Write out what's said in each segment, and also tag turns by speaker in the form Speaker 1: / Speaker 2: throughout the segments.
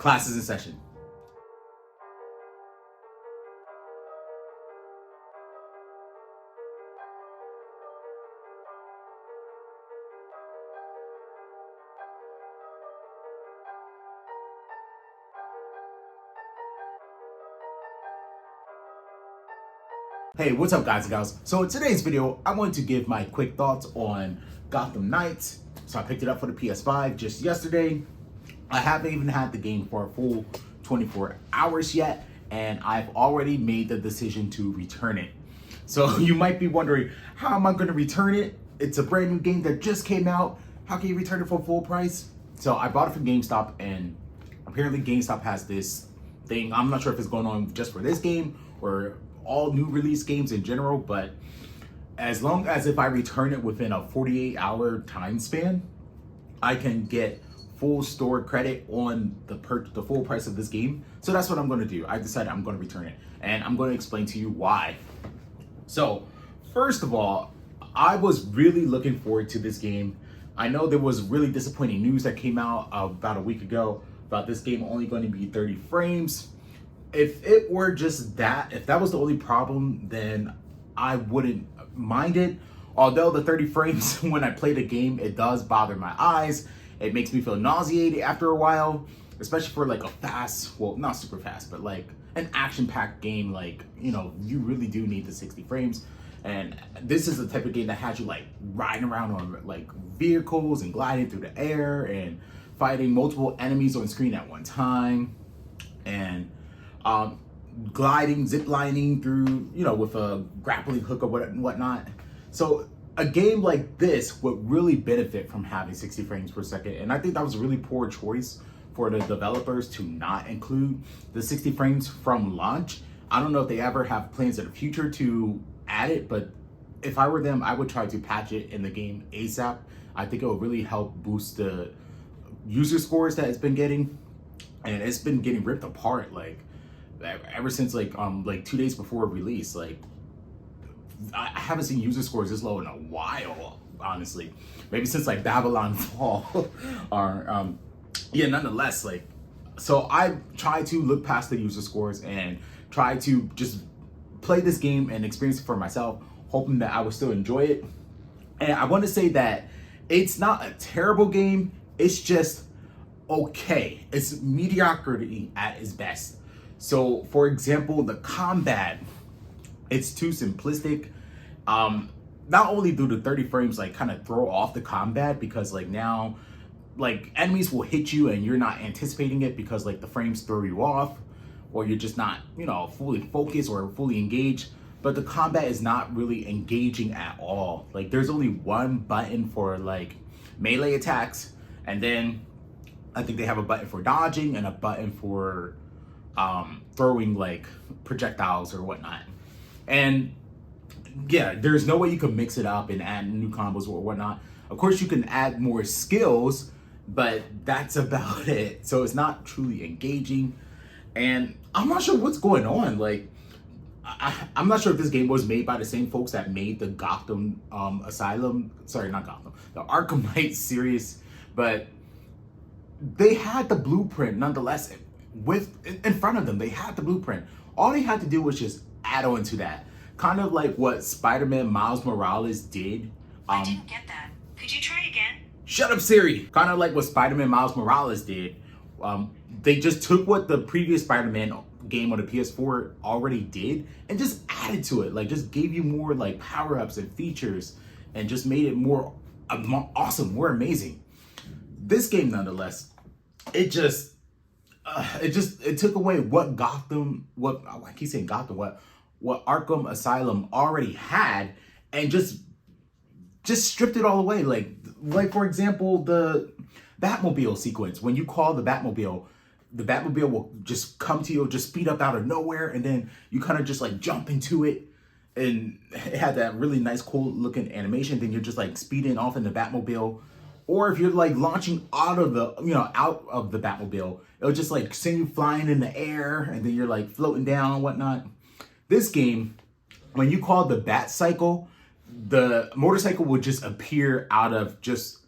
Speaker 1: Class is in session. Hey, what's up guys and gals? So in today's video, I wanted to give my quick thoughts on Gotham Knights. So I picked it up for the PS5 just yesterday. I haven't even had the game for a full 24 hours yet, and I've already made the decision to return it. So you might be wondering, how am I going to return it? It's a brand new game that just came out. How can you return it for full price? So I bought it from GameStop, and apparently GameStop has this thing. I'm not sure if it's going on just for this game or all new release games in general, but as long as if I return it within a 48-hour time span, I can get full store credit on the full price of this game. So that's what I'm going to do. I decided I'm going to return it, and I'm going to explain to you why. So first of all, I was really looking forward to this game. I know there was really disappointing news that came out about a week ago about this game only going to be 30 frames. If it were just that, if that was the only problem, then I wouldn't mind it. Although the 30 frames, when I play the game, it does bother my eyes. It makes me feel nauseated after a while, especially for like a fast, well, not super fast, but like an action-packed game. Like, you know, you really do need the 60 frames. And this is the type of game that has you like riding around on like vehicles and gliding through the air and fighting multiple enemies on screen at one time. And gliding, zip lining through, you know, with a grappling hook or whatnot. So a game like this would really benefit from having 60 frames per second. And I think that was a really poor choice for the developers to not include the 60 frames from launch. I don't know if they ever have plans in the future to add it, but if I were them, I would try to patch it in the game ASAP. I think it will really help boost the user scores that it's been getting. And it's been getting ripped apart, like ever since like 2 days before release. Like I haven't seen user scores this low in a while, honestly. Maybe since like Babylon Fall. Or yeah, nonetheless, like, so I try to look past the user scores and try to just play this game and experience it for myself, hoping that I will still enjoy it. And I want to say that it's not a terrible game, it's just okay. It's mediocrity at its best. So for example, the combat, it's too simplistic. Not only do the 30 frames like kind of throw off the combat, because like now like enemies will hit you and you're not anticipating it because like the frames throw you off, or you're just not, you know, fully focused or fully engaged. But the combat is not really engaging at all. Like there's only one button for like melee attacks, and then I think they have a button for dodging and a button for throwing like projectiles or whatnot. And yeah, there's no way you can mix it up and add new combos or whatnot. Of course, you can add more skills, but that's about it. So it's not truly engaging. And I'm not sure what's going on. Like, I'm not sure if this game was made by the same folks that made the Gotham Asylum. Sorry, not Gotham. The Arkham Knight series. But they had the blueprint nonetheless in front of them. They had the blueprint. All they had to do was just add on to that. Kind of like what Spider-Man Miles Morales did.
Speaker 2: I didn't get that. Could you try again?
Speaker 1: Shut up, Siri. Kind of like what Spider-Man Miles Morales did. They just took what the previous Spider-Man game on the PS4 already did and just added to it. Like just gave you more like power-ups and features and just made it more awesome, more amazing. This game nonetheless, it took away what Gotham, I keep saying Gotham, what Arkham Asylum already had, and just stripped it all away. Like for example, the Batmobile sequence. When you call the Batmobile will just come to you, just speed up out of nowhere, and then you kind of just like jump into it, and it had that really nice, cool looking animation. Then you're just like speeding off in the Batmobile. Or if you're like launching out of the Batmobile, it'll just like send you flying in the air, and then you're like floating down and whatnot. This game, when you call the Bat Cycle, the motorcycle will just appear out of just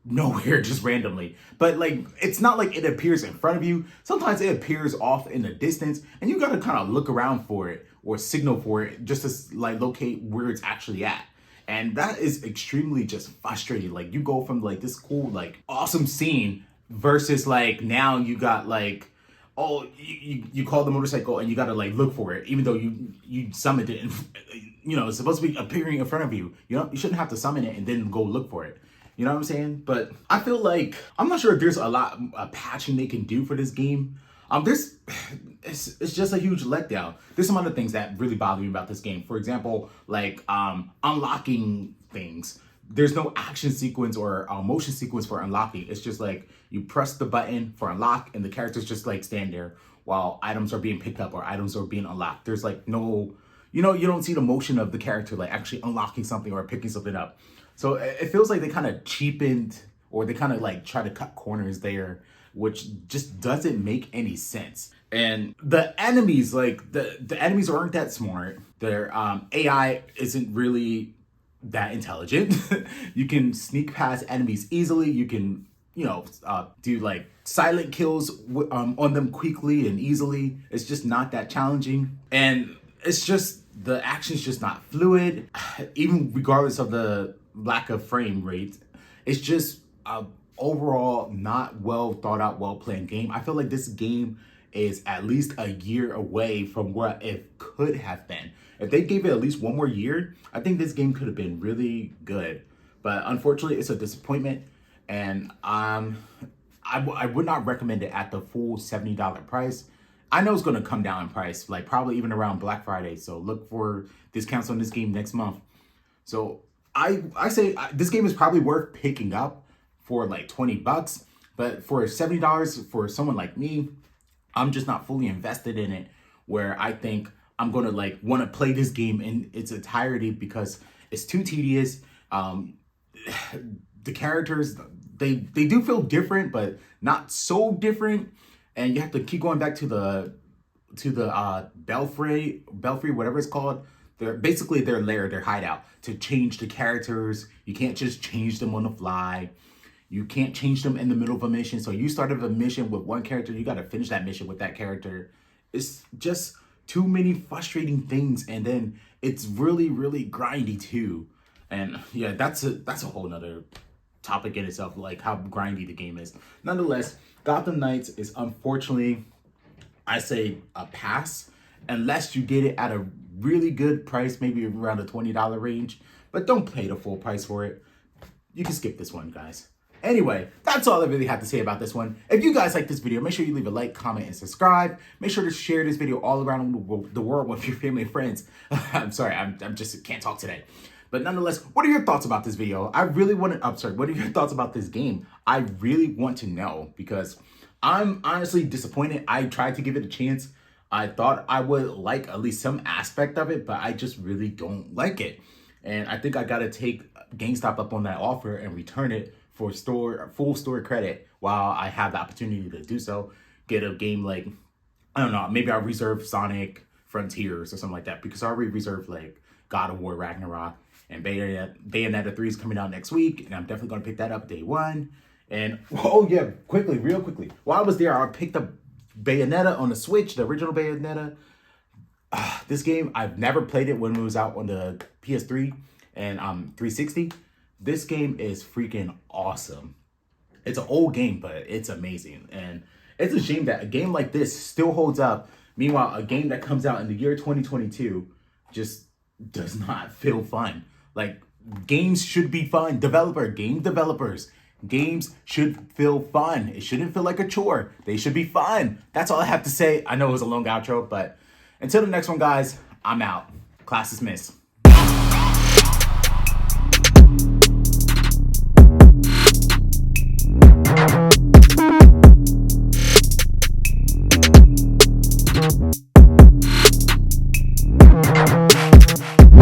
Speaker 1: nowhere just randomly. But like, it's not like it appears in front of you. Sometimes it appears off in the distance, and you gotta kind of look around for it or signal for it just to like locate where it's actually at. And that is extremely just frustrating. Like, you go from like this cool, like awesome scene versus like now you got like, oh, you call the motorcycle and you gotta like look for it, even though you summoned it and it's supposed to be appearing in front of you. You shouldn't have to summon it and then go look for it. You know what I'm saying? But I feel like I'm not sure if there's a patching they can do for this game. It's just a huge letdown. There's some other things that really bother me about this game. For example, like unlocking things. There's no action sequence or motion sequence for unlocking. It's just like you press the button for unlock and the characters just like stand there while items are being picked up or items are being unlocked. There's like no, you don't see the motion of the character like actually unlocking something or picking something up. So it feels like they kind of cheapened, or they kind of like try to cut corners there, which just doesn't make any sense. And the enemies, like the enemies aren't that smart. Their AI isn't really that intelligent. You can sneak past enemies easily. You can, do like silent kills on them quickly and easily. It's just not that challenging. And it's just, the action's just not fluid, even regardless of the lack of frame rate. It's just overall not well thought out, well planned game. I feel like this game is at least a year away from what it could have been. If they gave it at least one more year, I think this game could have been really good. But unfortunately, it's a disappointment, and I would not recommend it at the full $70 price. I know it's going to come down in price, like probably even around Black Friday. So look for discounts on this game next month. So I say this game is probably worth picking up for like $20, but for $70 for someone like me, I'm just not fully invested in it, where I think I'm gonna like want to play this game in its entirety because it's too tedious. The characters, they do feel different, but not so different, and you have to keep going back to the belfry, whatever it's called. They're basically their lair, their hideout, to change the characters. You can't just change them on the fly. You can't change them in the middle of a mission. So you started a mission with one character, you got to finish that mission with that character. It's just too many frustrating things, and then it's really, really grindy too. And yeah, that's a whole nother topic in itself, like how grindy the game is. Nonetheless, Gotham Knights is unfortunately, I say, a pass, unless you get it at a really good price, maybe around the $20 range. But don't pay the full price for it. You can skip this one, guys. Anyway, that's all I really have to say about this one. If you guys like this video, make sure you leave a like, comment, and subscribe. Make sure to share this video all around the world with your family and friends. I'm sorry, I'm just can't talk today. But nonetheless, what are your thoughts about this video? What are your thoughts about this game? I really want to know, because I'm honestly disappointed. I tried to give it a chance. I thought I would like at least some aspect of it, but I just really don't like it. And I think I gotta take GameStop up on that offer and return it for full store credit while I have the opportunity to do so. Get a game like, I don't know, maybe I'll reserve Sonic Frontiers or something like that, because I already reserved like God of War Ragnarok, and Bayonetta 3 is coming out next week, and I'm definitely gonna pick that up day one. And oh yeah, real quickly, while I was there, I picked up Bayonetta on the Switch, the original Bayonetta. This game, I've never played it when it was out on the PS3 and 360. This game is freaking awesome. It's an old game, but it's amazing. And it's a shame that a game like this still holds up. Meanwhile, a game that comes out in the year 2022 just does not feel fun. Like, games should be fun. Game developers, games should feel fun. It shouldn't feel like a chore. They should be fun. That's all I have to say. I know it was a long outro, but until the next one, guys, I'm out. Class dismissed.